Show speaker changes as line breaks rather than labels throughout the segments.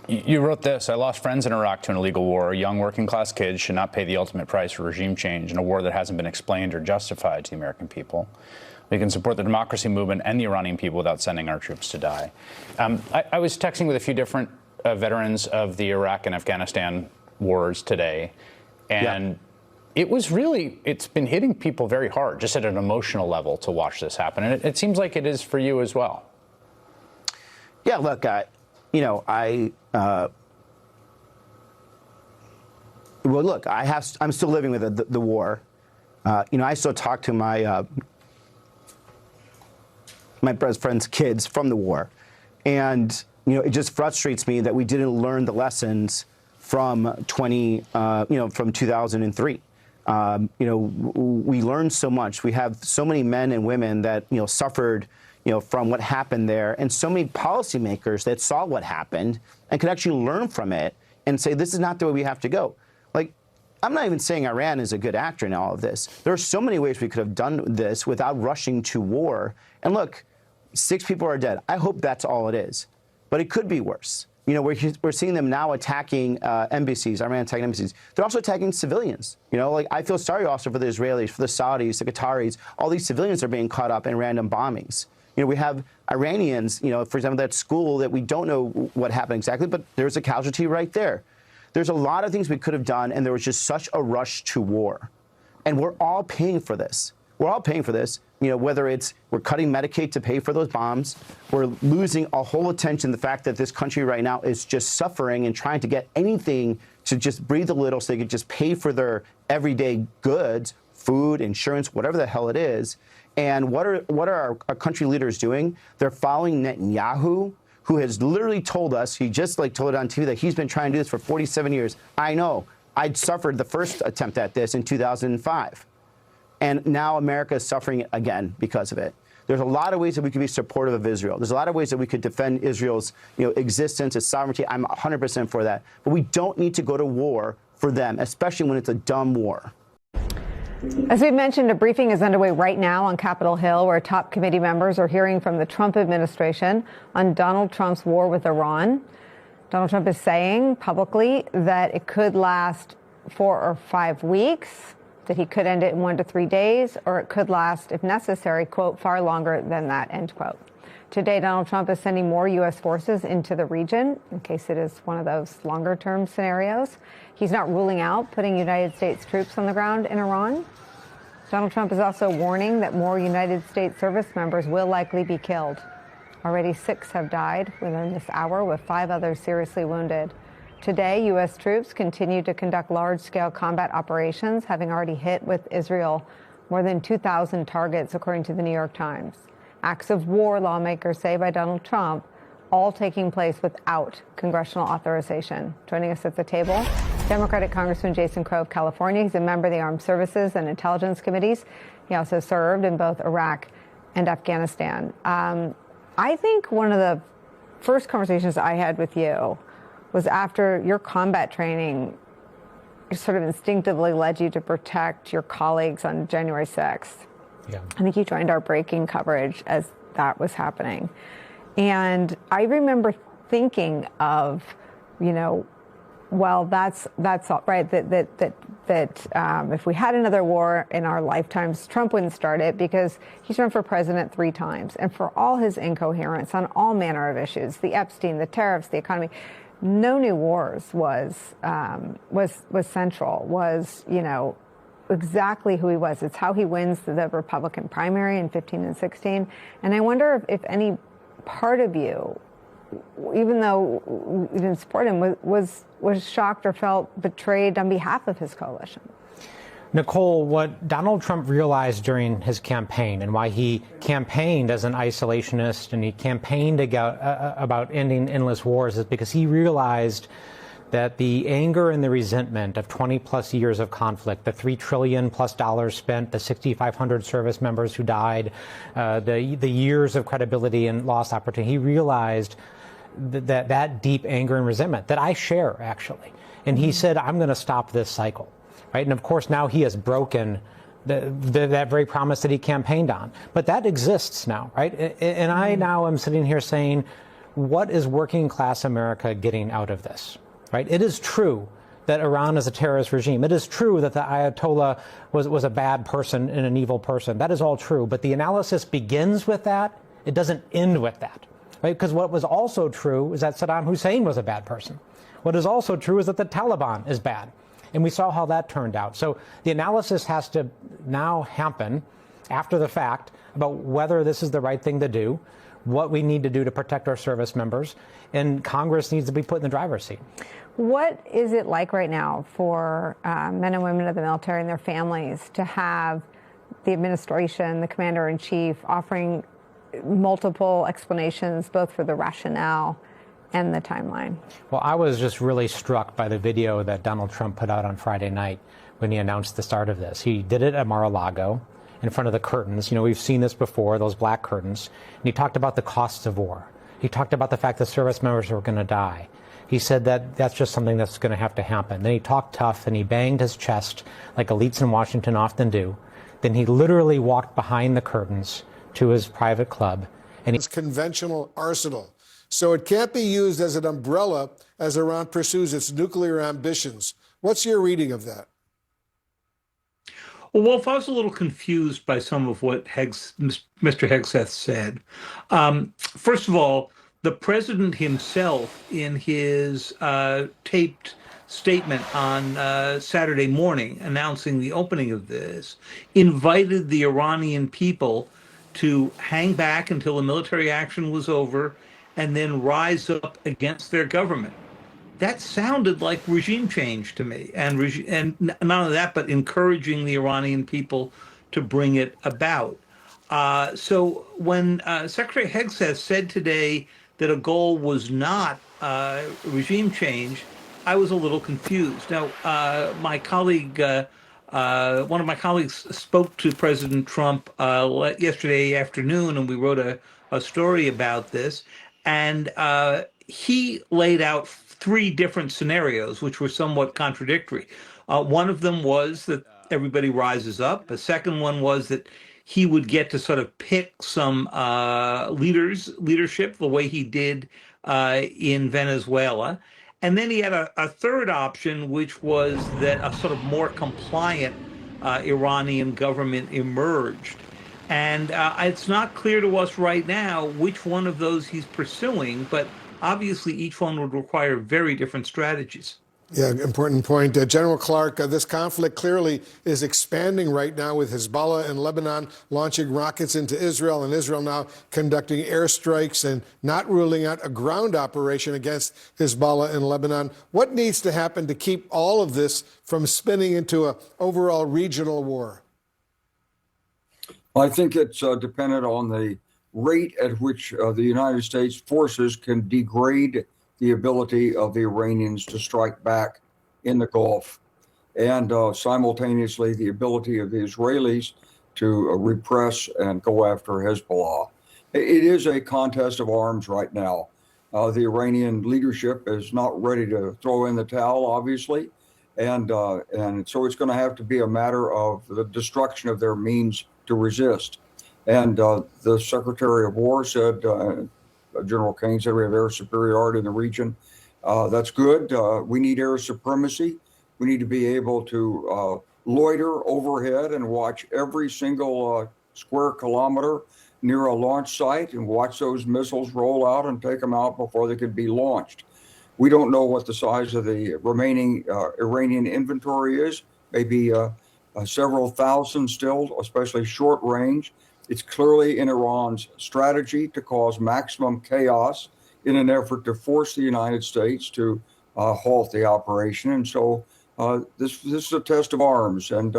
You wrote this: I lost friends in Iraq to an illegal war. Young working-class kids should not pay the ultimate price for regime change in a war that hasn't been explained or justified to the American people. We can support the democracy movement and the Iranian people without sending our troops to die. I was texting with a few different veterans of the Iraq and Afghanistan wars today, and it's been hitting people very hard, just at an emotional level, to watch this happen. And it seems like it is for you as well.
Yeah, look, I'm still living with the war. I still talk to my best friend's kids from the war, and it just frustrates me that we didn't learn the lessons from 2003. We learned so much. We have so many men and women that suffered from what happened there, and so many policymakers that saw what happened and could actually learn from it and say, this is not the way we have to go. Like, I'm not even saying Iran is a good actor in all of this. There are so many ways we could have done this without rushing to war. And look, 6 people are dead. I hope that's all it is. But it could be worse. We're seeing them now attacking embassies, Iran attacking embassies. They're also attacking civilians. I feel sorry also for the Israelis, for the Saudis, the Qataris. All these civilians are being caught up in random bombings. We have Iranians, for example, that school that we don't know what happened exactly, but there's a casualty right there. There's a lot of things we could have done, and there was just such a rush to war. And we're all paying for this. We're all paying for this, whether it's we're cutting Medicaid to pay for those bombs, we're losing a whole attention to the fact that this country right now is just suffering and trying to get anything to just breathe a little so they could just pay for their everyday goods, food, insurance, whatever the hell it is. And what are our country leaders doing? They're following Netanyahu, who has literally told us, he just told it on TV, that he's been trying to do this for 47 years. I know. I'd suffered the first attempt at this in 2005. And now America is suffering again because of it. There's a lot of ways that we could be supportive of Israel. There's a lot of ways that we could defend Israel's existence, its sovereignty. I'm 100% for that. But we don't need to go to war for them, especially when it's a dumb war.
As we mentioned, a briefing is underway right now on Capitol Hill, where top committee members are hearing from the Trump administration on Donald Trump's war with Iran. Donald Trump is saying publicly that it could last 4 or 5 weeks, that he could end it in 1 to 3 days, or it could last, if necessary, quote, far longer than that, end quote. Today, Donald Trump is sending more U.S. forces into the region in case it is one of those longer-term scenarios. He's not ruling out putting United States troops on the ground in Iran. Donald Trump is also warning that more United States service members will likely be killed. Already 6 have died within this hour, with 5 others seriously wounded. Today, U.S. troops continue to conduct large-scale combat operations, having already hit with Israel more than 2,000 targets, according to the New York Times. Acts of war, lawmakers say, by Donald Trump, all taking place without congressional authorization. Joining us at the table, Democratic Congressman Jason Crow of California. He's a member of the Armed Services and Intelligence Committees. He also served in both Iraq and Afghanistan. I think one of the first conversations I had with you was after your combat training sort of instinctively led you to protect your colleagues on January 6th.
Yeah.
I think you joined our breaking coverage as that was happening. And I remember thinking of, well, that's all right, that if we had another war in our lifetimes, Trump wouldn't start it, because he's run for president 3 times. And for all his incoherence on all manner of issues, the Epstein, the tariffs, the economy, no new wars was central, was, exactly who he was. It's how he wins the Republican primary in 15 and 16. And I wonder if any part of you, even though you didn't support him, was shocked or felt betrayed on behalf of his coalition.
Nicole, what Donald Trump realized during his campaign, and why he campaigned as an isolationist and he campaigned about ending endless wars, is because he realized that the anger and the resentment of 20-plus years of conflict, the $3 trillion+ spent, the 6,500 service members who died, the years of credibility and lost opportunity, he realized that deep anger and resentment that I share, actually. And he said, I'm going to stop this cycle, right? And of course, now he has broken that very promise that he campaigned on. But that exists now, right? And I now am sitting here saying, what is working class America getting out of this, right? It is true that Iran is a terrorist regime. It is true that the Ayatollah was a bad person and an evil person. That is all true. But the analysis begins with that. It doesn't end with that, right? Because what was also true is that Saddam Hussein was a bad person. What is also true is that the Taliban is bad. And we saw how that turned out. So the analysis has to now happen after the fact about whether this is the right thing to do, what we need to do to protect our service members, and Congress needs to be put in the driver's seat.
What is it like right now for men and women of the military and their families to have the administration, the commander-in-chief, offering multiple explanations, both for the rationale and the timeline?
Well, I was just really struck by the video that Donald Trump put out on Friday night when he announced the start of this. He did it at Mar-a-Lago in front of the curtains. You know, we've seen this before, those black curtains. And he talked about the costs of war. He talked about the fact that service members were going to die. He said that that's just something that's going to have to happen. Then he talked tough and he banged his chest like elites in Washington often do. Then he literally walked behind the curtains to his private club. And
It's conventional arsenal. So it can't be used as an umbrella as Iran pursues its nuclear ambitions. What's your reading of that?
Well, Wolf, I was a little confused by some of what Mr. Hegseth said. First of all, the president himself, in his taped statement on Saturday morning announcing the opening of this, invited the Iranian people to hang back until the military action was over and then rise up against their government. That sounded like regime change to me, and not only that, but encouraging the Iranian people to bring it about. So when Secretary Hegseth said today that a goal was not regime change, I was a little confused. Now, my colleague, one of my colleagues, spoke to President Trump yesterday afternoon, and we wrote a story about this. And he laid out three different scenarios, which were somewhat contradictory. One of them was that everybody rises up. The second one was that he would get to sort of pick some leadership the way he did in Venezuela. And then he had a third option, which was that a sort of more compliant Iranian government emerged. And it's not clear to us right now which one of those he's pursuing, but obviously each one would require very different strategies.
Yeah, important point. General Clark, this conflict clearly is expanding right now with Hezbollah and Lebanon launching rockets into Israel, and Israel now conducting airstrikes and not ruling out a ground operation against Hezbollah in Lebanon. What needs to happen to keep all of this from spinning into an overall regional war?
I think it's dependent on the rate at which the United States forces can degrade the ability of the Iranians to strike back in the Gulf, and simultaneously the ability of the Israelis to repress and go after Hezbollah. It is a contest of arms right now. The Iranian leadership is not ready to throw in the towel, obviously, and so it's going to have to be a matter of the destruction of their means to resist. And the Secretary of War said, General Kane said, we have air superiority in the region. That's good. We need air supremacy. We need to be able to loiter overhead and watch every single square kilometer near a launch site and watch those missiles roll out and take them out before they can be launched. We don't know what the size of the remaining Iranian inventory is, maybe several thousand still, especially short range. It's clearly in Iran's strategy to cause maximum chaos in an effort to force the United States to halt the operation. And so this is a test of arms. And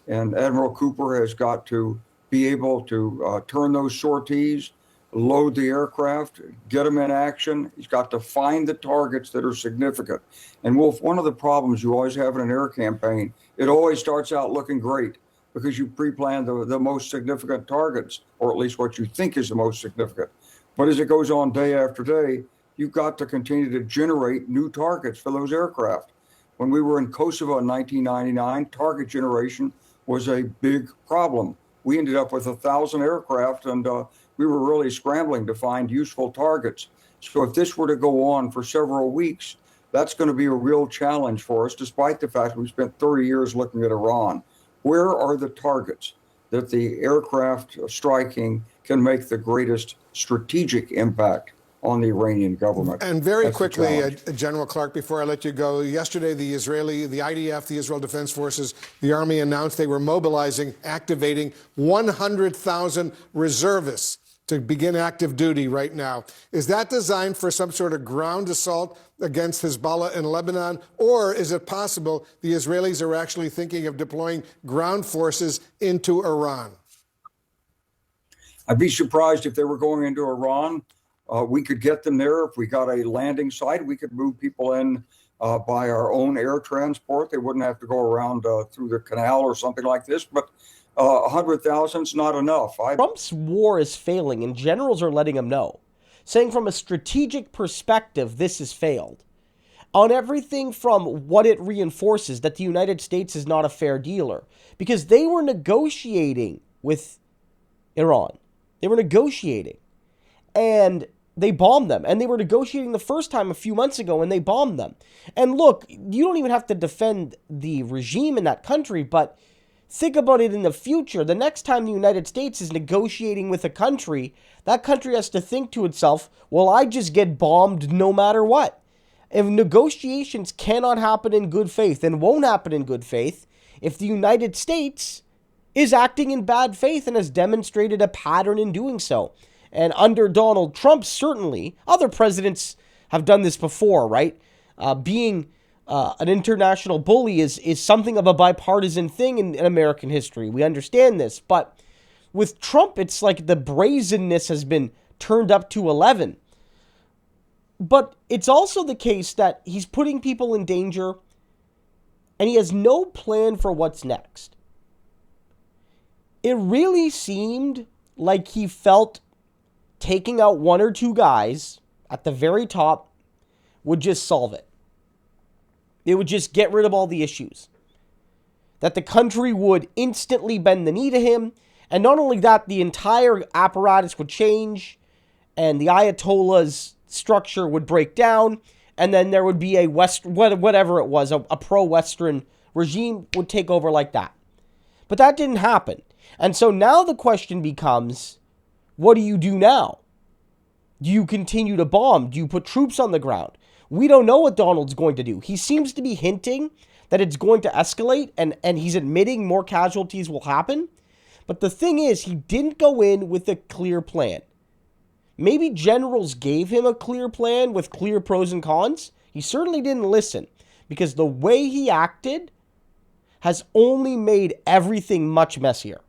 Admiral Cooper has got to be able to turn those sorties, load the aircraft, get them in action. He's got to find the targets that are significant. And Wolf, one of the problems you always have in an air campaign, it always starts out looking great, because you pre-plan the most significant targets, or at least what you think is the most significant. But as it goes on day after day, you've got to continue to generate new targets for those aircraft. When we were in Kosovo in 1999, target generation was a big problem. We ended up with 1,000 aircraft, and we were really scrambling to find useful targets. So if this were to go on for several weeks, that's going to be a real challenge for us, despite the fact we spent 30 years looking at Iran. Where are the targets that the aircraft striking can make the greatest strategic impact on the Iranian government?
And very
That's the
quickly,
challenge.
General Clark, before I let you go, yesterday the IDF, the Israel Defense Forces, the Army announced they were mobilizing, activating 100,000 reservists to begin active duty right now. Is that designed for some sort of ground assault against Hezbollah in Lebanon? Or is it possible the Israelis are actually thinking of deploying ground forces into Iran?
I'd be surprised if they were going into Iran. We could get them there if we got a landing site. We could move people in by our own air transport. They wouldn't have to go around through the canal or something like this. But 100,000 is not enough.
Trump's war is failing, and generals are letting him know, saying from a strategic perspective, this has failed. On everything from what it reinforces, that the United States is not a fair dealer, because they were negotiating with Iran. They were negotiating, and they bombed them. And they were negotiating the first time a few months ago, and they bombed them. And look, you don't even have to defend the regime in that country, but think about it in the future. The next time the United States is negotiating with a country, that country has to think to itself, well, I just get bombed no matter what. If negotiations cannot happen in good faith and won't happen in good faith, if the United States is acting in bad faith and has demonstrated a pattern in doing so. And under Donald Trump, certainly, other presidents have done this before, right? Being an international bully is something of a bipartisan thing in American history. We understand this. But with Trump, it's like the brazenness has been turned up to 11. But it's also the case that he's putting people in danger and he has no plan for what's next. It really seemed like he felt taking out one or two guys at the very top would just solve it. It would just get rid of all the issues. That the country would instantly bend the knee to him. And not only that, the entire apparatus would change and the Ayatollah's structure would break down. And then there would be a whatever it was, a pro-Western regime would take over like that. But that didn't happen. And so now the question becomes, what do you do now? Do you continue to bomb? Do you put troops on the ground? We don't know what Donald's going to do. He seems to be hinting that it's going to escalate, and he's admitting more casualties will happen. But the thing is, he didn't go in with a clear plan. Maybe generals gave him a clear plan with clear pros and cons. He certainly didn't listen, because the way he acted has only made everything much messier.